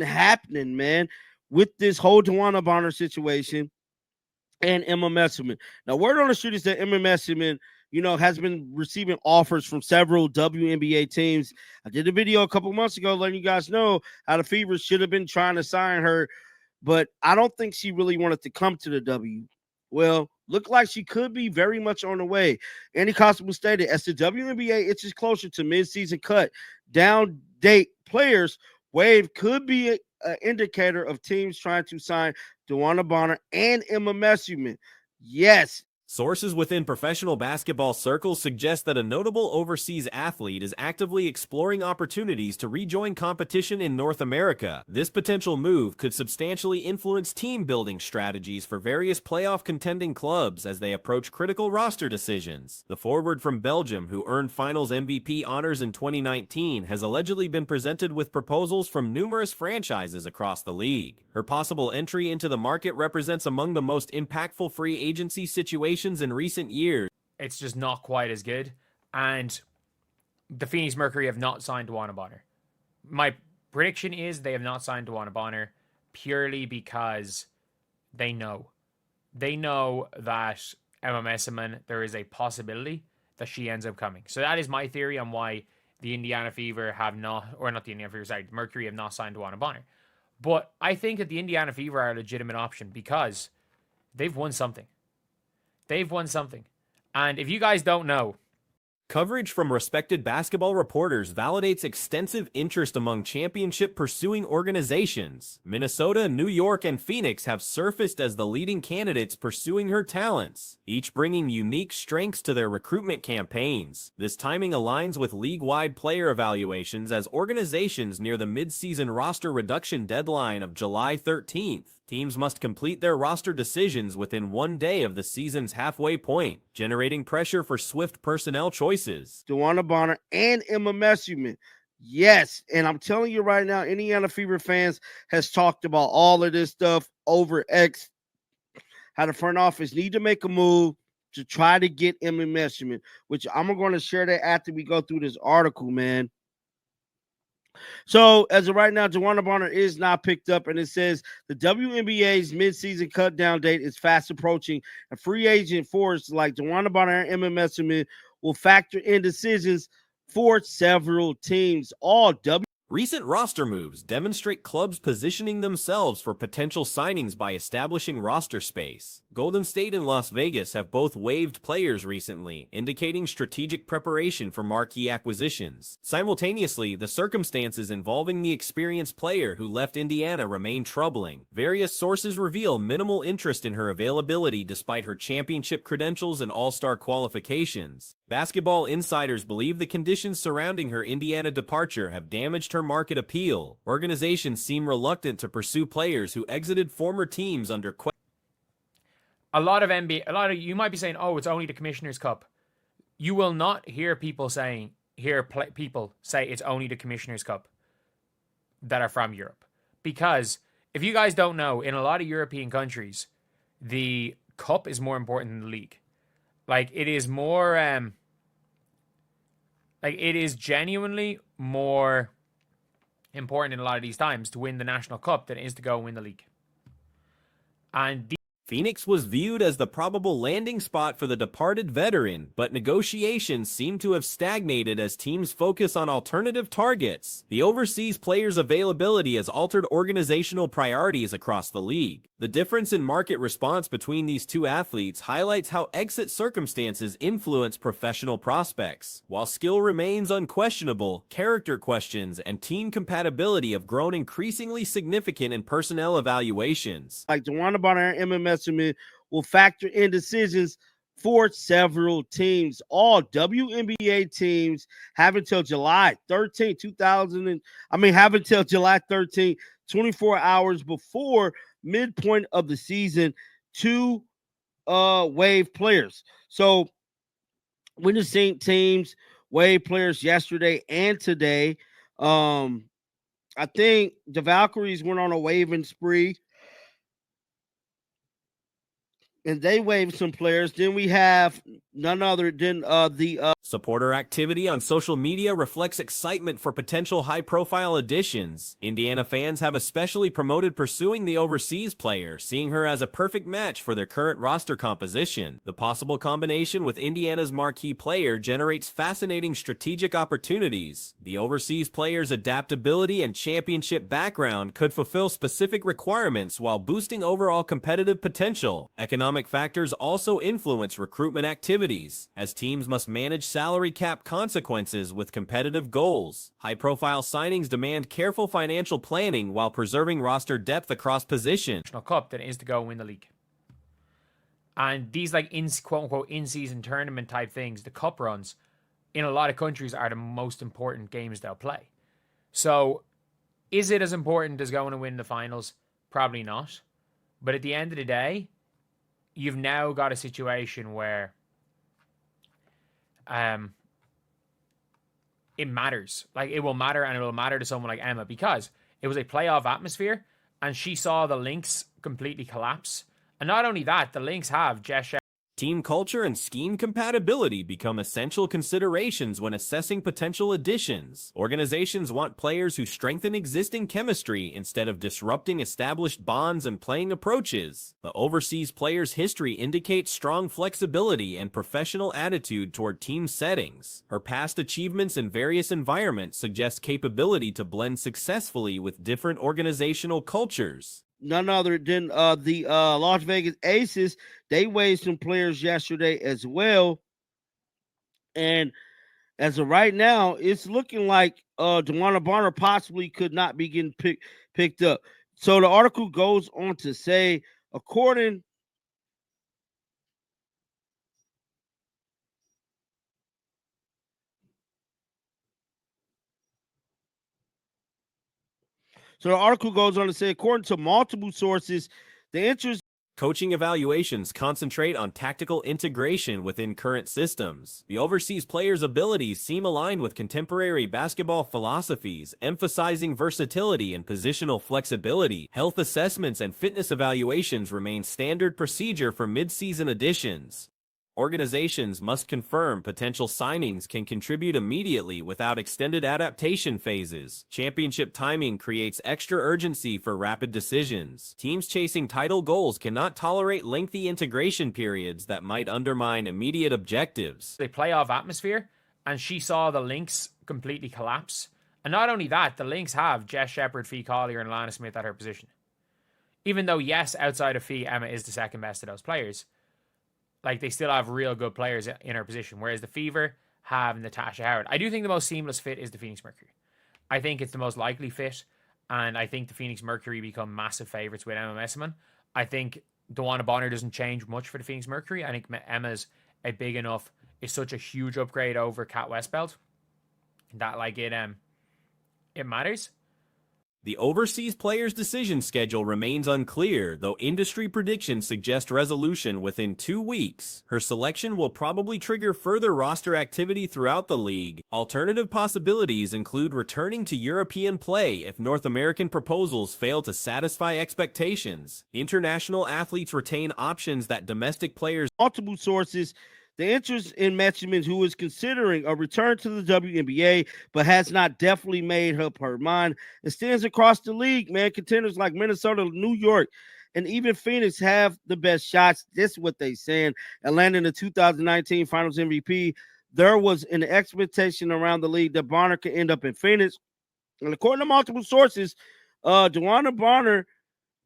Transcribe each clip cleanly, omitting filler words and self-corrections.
happening, man, with this whole Dewana Bonner situation and Emma Messerman. Now, word on the street is that Emma Messerman, has been receiving offers from several WNBA teams. I did a video a couple months ago letting you guys know how the Fever should have been trying to sign her, but I don't think she really wanted to come to the W. Well, looked like she could be very much on the way. Andy Constable stated, as the WNBA itches closer to mid-season cut, down date players, Wave could be an indicator of teams trying to sign DeWanna Bonner and Emma Messerman. Yes. Sources within professional basketball circles suggest that a notable overseas athlete is actively exploring opportunities to rejoin competition in North America. This potential move could substantially influence team-building strategies for various playoff contending clubs as they approach critical roster decisions. The forward from Belgium, who earned Finals MVP honors in 2019, has allegedly been presented with proposals from numerous franchises across the league. Her possible entry into the market represents among the most impactful free agency situations in recent years. It's just not quite as good. And the Phoenix Mercury have not signed DeWanna Bonner. My prediction is they have not signed DeWanna Bonner purely because they know. They know that Emma Messerman, there is a possibility that she ends up coming. So that is my theory on why the Indiana Fever have not, or not the Indiana Fever, sorry, the Mercury have not signed DeWanna Bonner. But I think that the Indiana Fever are a legitimate option because they've won something. They've won something. And if you guys don't know, coverage from respected basketball reporters validates extensive interest among championship-pursuing organizations. Minnesota, New York, and Phoenix have surfaced as the leading candidates pursuing her talents, each bringing unique strengths to their recruitment campaigns. This timing aligns with league-wide player evaluations as organizations near the mid-season roster reduction deadline of July 13th. Teams must complete their roster decisions within 1 day of the season's halfway point, generating pressure for swift personnel choices. DeWanna Bonner and Emma Messerman. Yes, and I'm telling you right now, Indiana Fever fans has talked about all of this stuff over X, how the front office need to make a move to try to get Emma Messerman, which I'm going to share that after we go through this article, man. So, as of right now, DeWanna Bonner is not picked up, and it says the WNBA's midseason cut-down date is fast approaching, and free agent forwards like DeWanna Bonner and Emma Messerman will factor in decisions for several teams. Recent roster moves demonstrate clubs positioning themselves for potential signings by establishing roster space. Golden State and Las Vegas have both waived players recently, indicating strategic preparation for marquee acquisitions. Simultaneously, the circumstances involving the experienced player who left Indiana remain troubling. Various sources reveal minimal interest in her availability despite her championship credentials and all-star qualifications. Basketball insiders believe the conditions surrounding her Indiana departure have damaged her market appeal. Organizations seem reluctant to pursue players who exited former teams under question. You might be saying, "Oh, it's only the Commissioner's Cup." You will not hear people say it's only the Commissioner's Cup that are from Europe, because if you guys don't know, in a lot of European countries, the cup is more important than the league. Like, it is more, it is genuinely more important in a lot of these times to win the National Cup than it is to go win the league. And Phoenix was viewed as the probable landing spot for the departed veteran, but negotiations seem to have stagnated as teams focus on alternative targets. The overseas player's availability has altered organizational priorities across the league. The difference in market response between these two athletes highlights how exit circumstances influence professional prospects. While skill remains unquestionable, character questions and team compatibility have grown increasingly significant in personnel evaluations. Like DeWanna Bonner and Emma Messerman will factor in decisions for several teams. All WNBA teams have until July 13, have until July 13, 24 hours before midpoint of the season to waive players. So we're just seeing teams waive players yesterday and today. I think the Valkyries went on a waiving spree. and they waived some players. Then we have none other than the Supporter activity on social media reflects excitement for potential high-profile additions. Indiana fans have especially promoted pursuing the overseas player, seeing her as a perfect match for their current roster composition. The possible combination with Indiana's marquee player generates fascinating strategic opportunities. The overseas player's adaptability and championship background could fulfill specific requirements while boosting overall competitive potential. Economic factors also influence recruitment activities, as teams must manage salary cap consequences with competitive goals. High-profile signings demand careful financial planning while preserving roster depth across positions. Cup than it is to go win the league. And these like quote-unquote in-season tournament type things, the cup runs, in a lot of countries are the most important games they'll play. So is it as important as going to win the finals? Probably not. But at the end of the day, you've now got a situation where it matters. Like, it will matter, and it will matter to someone like Emma because it was a playoff atmosphere and she saw the Lynx completely collapse. And not only that, the Lynx have Jess Shepard. Team culture and scheme compatibility become essential considerations when assessing potential additions. Organizations want players who strengthen existing chemistry instead of disrupting established bonds and playing approaches. The overseas player's history indicates strong flexibility and professional attitude toward team settings. Her past achievements in various environments suggest capability to blend successfully with different organizational cultures. None other than the Las Vegas Aces. They waived some players yesterday as well. And as of right now, it's looking like DeWanna Bonner possibly could not be getting picked up. So the article goes on to say, according to multiple sources, the interest. Coaching evaluations concentrate on tactical integration within current systems. The overseas players' abilities seem aligned with contemporary basketball philosophies, emphasizing versatility and positional flexibility. Health assessments and fitness evaluations remain standard procedure for mid-season additions. Organizations must confirm potential signings can contribute immediately without extended adaptation phases. Championship timing creates extra urgency for rapid decisions. Teams chasing title goals cannot tolerate lengthy integration periods that might undermine immediate objectives. A playoff atmosphere, and she saw the Lynx completely collapse. And not only that, the Lynx have Jess Shepard, Fee Collier, and Lana Smith at her position. Even though, yes, outside of Fee, Emma is the second best of those players. Like, they still have real good players in her position, whereas the Fever have Natasha Howard. I do think the most seamless fit is the Phoenix Mercury. I think it's the most likely fit, and I think the Phoenix Mercury become massive favorites with Emma MEESSEMAN. I think DeWanna Bonner doesn't change much for the Phoenix Mercury. I think Emma's a big enough, is such a huge upgrade over Kat Westbelt that, like, it matters. The overseas player's decision schedule remains unclear, though industry predictions suggest resolution within 2 weeks. Her selection will probably trigger further roster activity throughout the league. Alternative possibilities include returning to European play if North American proposals fail to satisfy expectations. International athletes retain options that domestic players. Multiple sources. The interest in MEESSEMAN, who is considering a return to the WNBA, but has not definitely made up her mind, and stands across the league, man. Contenders like Minnesota, New York, and even Phoenix have the best shots. This is what they saying. And landing the 2019 Finals MVP, there was an expectation around the league that Bonner could end up in Phoenix. And according to multiple sources, DeWanna Bonner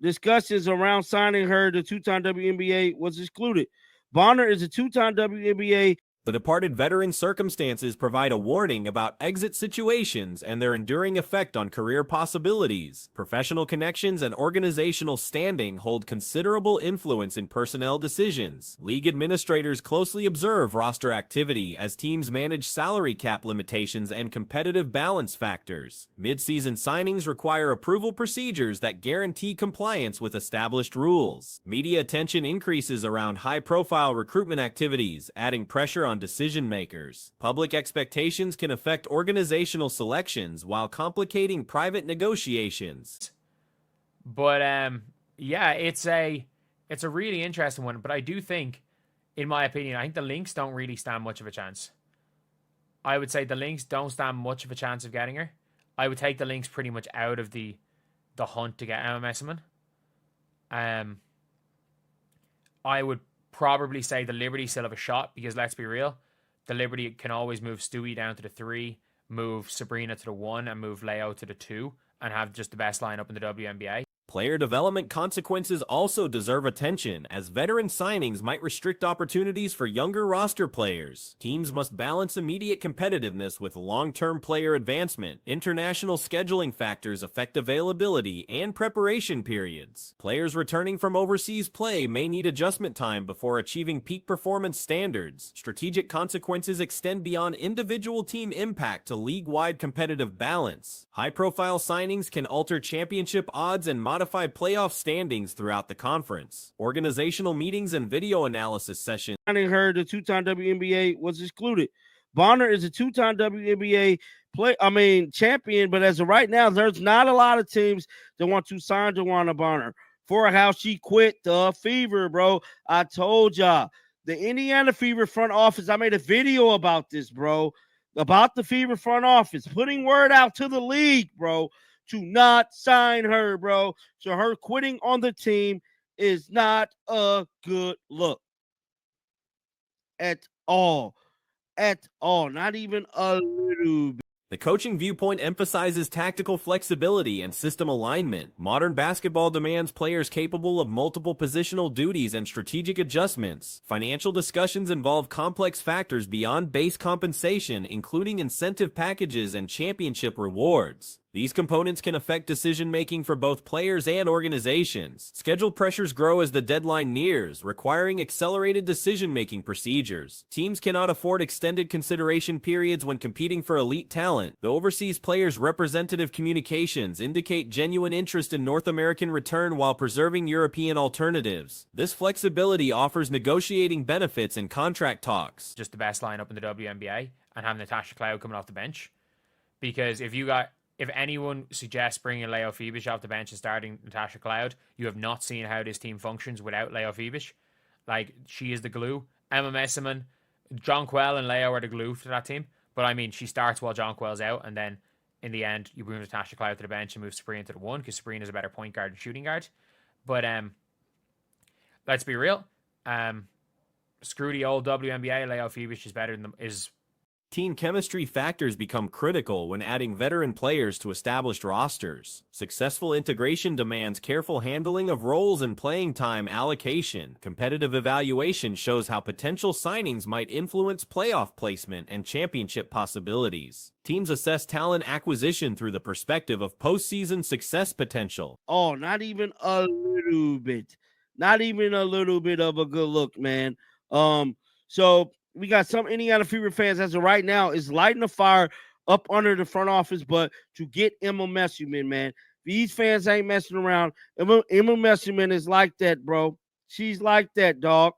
discussions around signing her, the two-time WNBA, was excluded. Bonner is a two-time WNBA. The departed veteran's circumstances provide a warning about exit situations and their enduring effect on career possibilities. Professional connections and organizational standing hold considerable influence in personnel decisions. League administrators closely observe roster activity as teams manage salary cap limitations and competitive balance factors. Mid-season signings require approval procedures that guarantee compliance with established rules. Media attention increases around high-profile recruitment activities, adding pressure on decision makers. Public expectations can affect organizational selections while complicating private negotiations. But yeah, it's a It's a really interesting one, but I do think, in my opinion, I think the Lynx don't really stand much of a chance. I would say the Lynx don't stand much of a chance of getting her. I would take the Lynx pretty much out of the hunt to get Emma Messerman. I would probably say the Liberty still have a shot because, let's be real, the Liberty can always move Stewie down to the 3, move Sabrina to the 1, and move Leo to the 2, and have just the best lineup in the WNBA. Player development consequences also deserve attention, as veteran signings might restrict opportunities for younger roster players. Teams must balance immediate competitiveness with long-term player advancement. International scheduling factors affect availability and preparation periods. Players returning from overseas play may need adjustment time before achieving peak performance standards. Strategic consequences extend beyond individual team impact to league-wide competitive balance. High-profile signings can alter championship odds and modify playoff standings throughout the conference. Organizational meetings and video analysis sessions. Her, the two-time WNBA, was excluded. Bonner is a two-time WNBA champion, but as of right now, there's not a lot of teams that want to sign DeWanna Bonner for how she quit the Fever, bro. I told y'all. The Indiana Fever front office, I made a video about this, bro, about the Fever front office, putting word out to the league, bro, to not sign her, bro. So her quitting on the team is not a good look at all. At all. Not even a little bit. The coaching viewpoint emphasizes tactical flexibility and system alignment. Modern basketball demands players capable of multiple positional duties and strategic adjustments. Financial discussions involve complex factors beyond base compensation, including incentive packages and championship rewards. These components can affect decision-making for both players and organizations. Schedule pressures grow as the deadline nears, requiring accelerated decision-making procedures. Teams cannot afford extended consideration periods when competing for elite talent. The overseas players' representative communications indicate genuine interest in North American return while preserving European alternatives. This flexibility offers negotiating benefits in contract talks. Just the best lineup in the WNBA, and have Natasha Cloud coming off the bench. Because if anyone suggests bringing Leo Phoebus off the bench and starting Natasha Cloud, you have not seen how this team functions without Leo Phoebus. Like, she is the glue. Emma Messerman, John Quell and Leo are the glue to that team. But I mean, she starts while John Quell's out, and then in the end, you bring Natasha Cloud to the bench and move Sabrina to the 1, because Sabrina's a better point guard and shooting guard. But let's be real. Screw the old WNBA. Leo Phoebus is better than Team chemistry factors become critical when adding veteran players to established rosters. Successful integration demands careful handling of roles and playing time allocation. Competitive evaluation shows how potential signings might influence playoff placement and championship possibilities. Teams assess talent acquisition through the perspective of postseason success potential. Oh, not even a little bit. Not even a little bit of a good look, man. So we got some Indiana Fever fans as of right now is lighting the fire up under the front office, but to get Emma Messerman, man. These fans ain't messing around. Emma Messerman is like that, bro. She's like that, dog.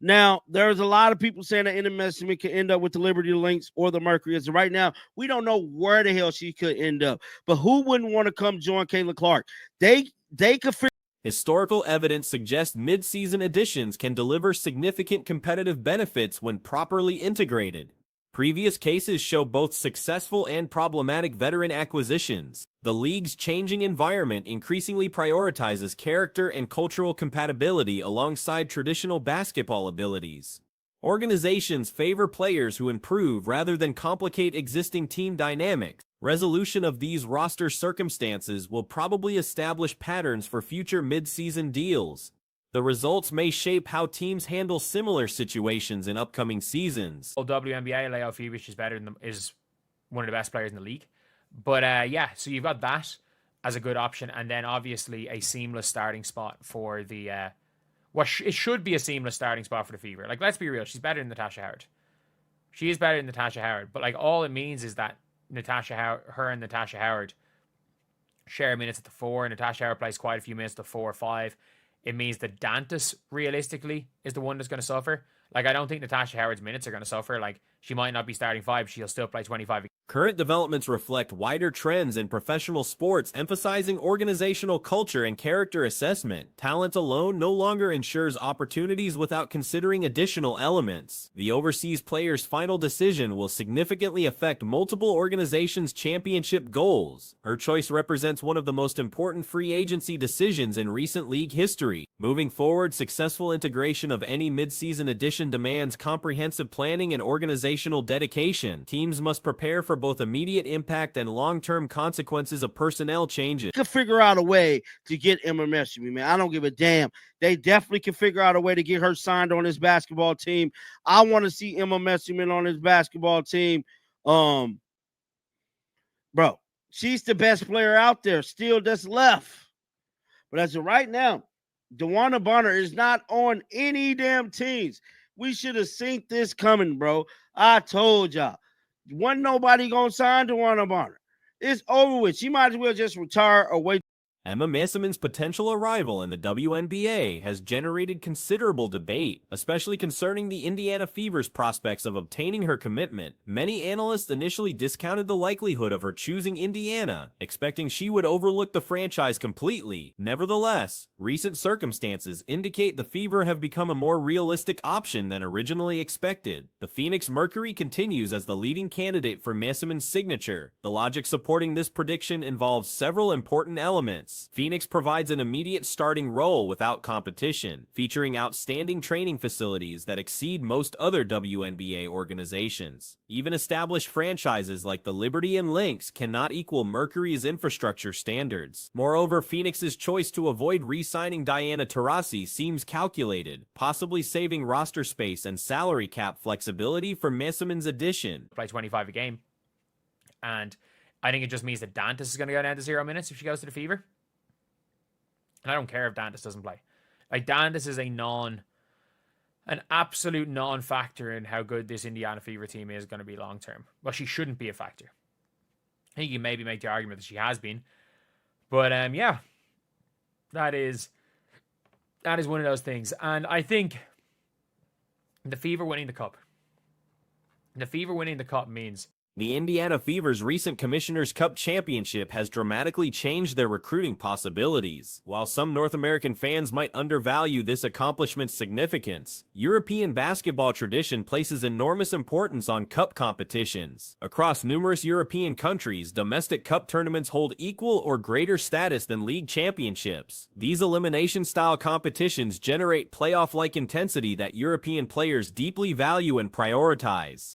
Now, there's a lot of people saying that Emma Messerman could end up with the Liberty Lynx or the Mercury. As of right now, we don't know where the hell she could end up. But who wouldn't want to come join Caitlin Clark? They could figure. Historical evidence suggests mid-season additions can deliver significant competitive benefits when properly integrated. Previous cases show both successful and problematic veteran acquisitions. The league's changing environment increasingly prioritizes character and cultural compatibility alongside traditional basketball abilities. Organizations favor players who improve rather than complicate existing team dynamics. Resolution of these roster circumstances will probably establish patterns for future mid-season deals. The results may shape how teams handle similar situations in upcoming seasons. WNBA, Leo Phoebus is one of the best players in the league. But yeah, so you've got that as a good option, and then obviously a seamless starting spot for the it should be a seamless starting spot for the Fever. Like, let's be real, she's better than Natasha Howard. She is better than Natasha Howard, but like, all it means is that her and Natasha Howard share minutes at the 4. Natasha Howard plays quite a few minutes at the 4 or 5. It means that Dantas, realistically, is the one that's going to suffer. Like, I don't think Natasha Howard's minutes are going to suffer. Like, she might not be starting 5, she'll still play 25. Current developments reflect wider trends in professional sports, emphasizing organizational culture and character assessment. Talent alone no longer ensures opportunities without considering additional elements. The overseas player's final decision will significantly affect multiple organizations' championship goals. Her choice represents one of the most important free agency decisions in recent league history. Moving forward, successful integration of any mid-season addition demands comprehensive planning and organizational dedication. Teams must prepare for both immediate impact and long-term consequences of personnel changes. Could figure out a way to get Emma Messerman, man. I don't give a damn. They definitely can figure out a way to get her signed on this basketball team. I want to see Emma Messerman on this basketball team. Bro, she's the best player out there still that's left. But as of right now, DeWanna Bonner is not on any damn teams. We should have seen this coming, bro. I told y'all. Wasn't nobody gonna sign DeWanna Bonner. It's over with. She might as well just retire or wait. Emma Meesseman's potential arrival in the WNBA has generated considerable debate, especially concerning the Indiana Fever's prospects of obtaining her commitment. Many analysts initially discounted the likelihood of her choosing Indiana, expecting she would overlook the franchise completely. Nevertheless, recent circumstances indicate the Fever have become a more realistic option than originally expected. The Phoenix Mercury continues as the leading candidate for Meesseman's signature. The logic supporting this prediction involves several important elements. Phoenix provides an immediate starting role without competition, featuring outstanding training facilities that exceed most other WNBA organizations. Even established franchises like the Liberty and Lynx cannot equal Mercury's infrastructure standards. Moreover, Phoenix's choice to avoid re-signing Diana Taurasi seems calculated, possibly saving roster space and salary cap flexibility for Meesseman's addition. Play 25 a game. And I think it just means that Dantas is going to go down to 0 minutes if she goes to the Fever. And I don't care if Dantas doesn't play. Like, Dantas is an absolute non-factor in how good this Indiana Fever team is going to be long-term. Well, she shouldn't be a factor. I think you maybe make the argument that she has been. But, yeah. That is one of those things. And I think the Fever winning the Cup. The Fever winning the Cup means the Indiana Fever's recent Commissioner's Cup championship has dramatically changed their recruiting possibilities. While some North American fans might undervalue this accomplishment's significance, European basketball tradition places enormous importance on cup competitions. Across numerous European countries, domestic cup tournaments hold equal or greater status than league championships. These elimination-style competitions generate playoff-like intensity that European players deeply value and prioritize.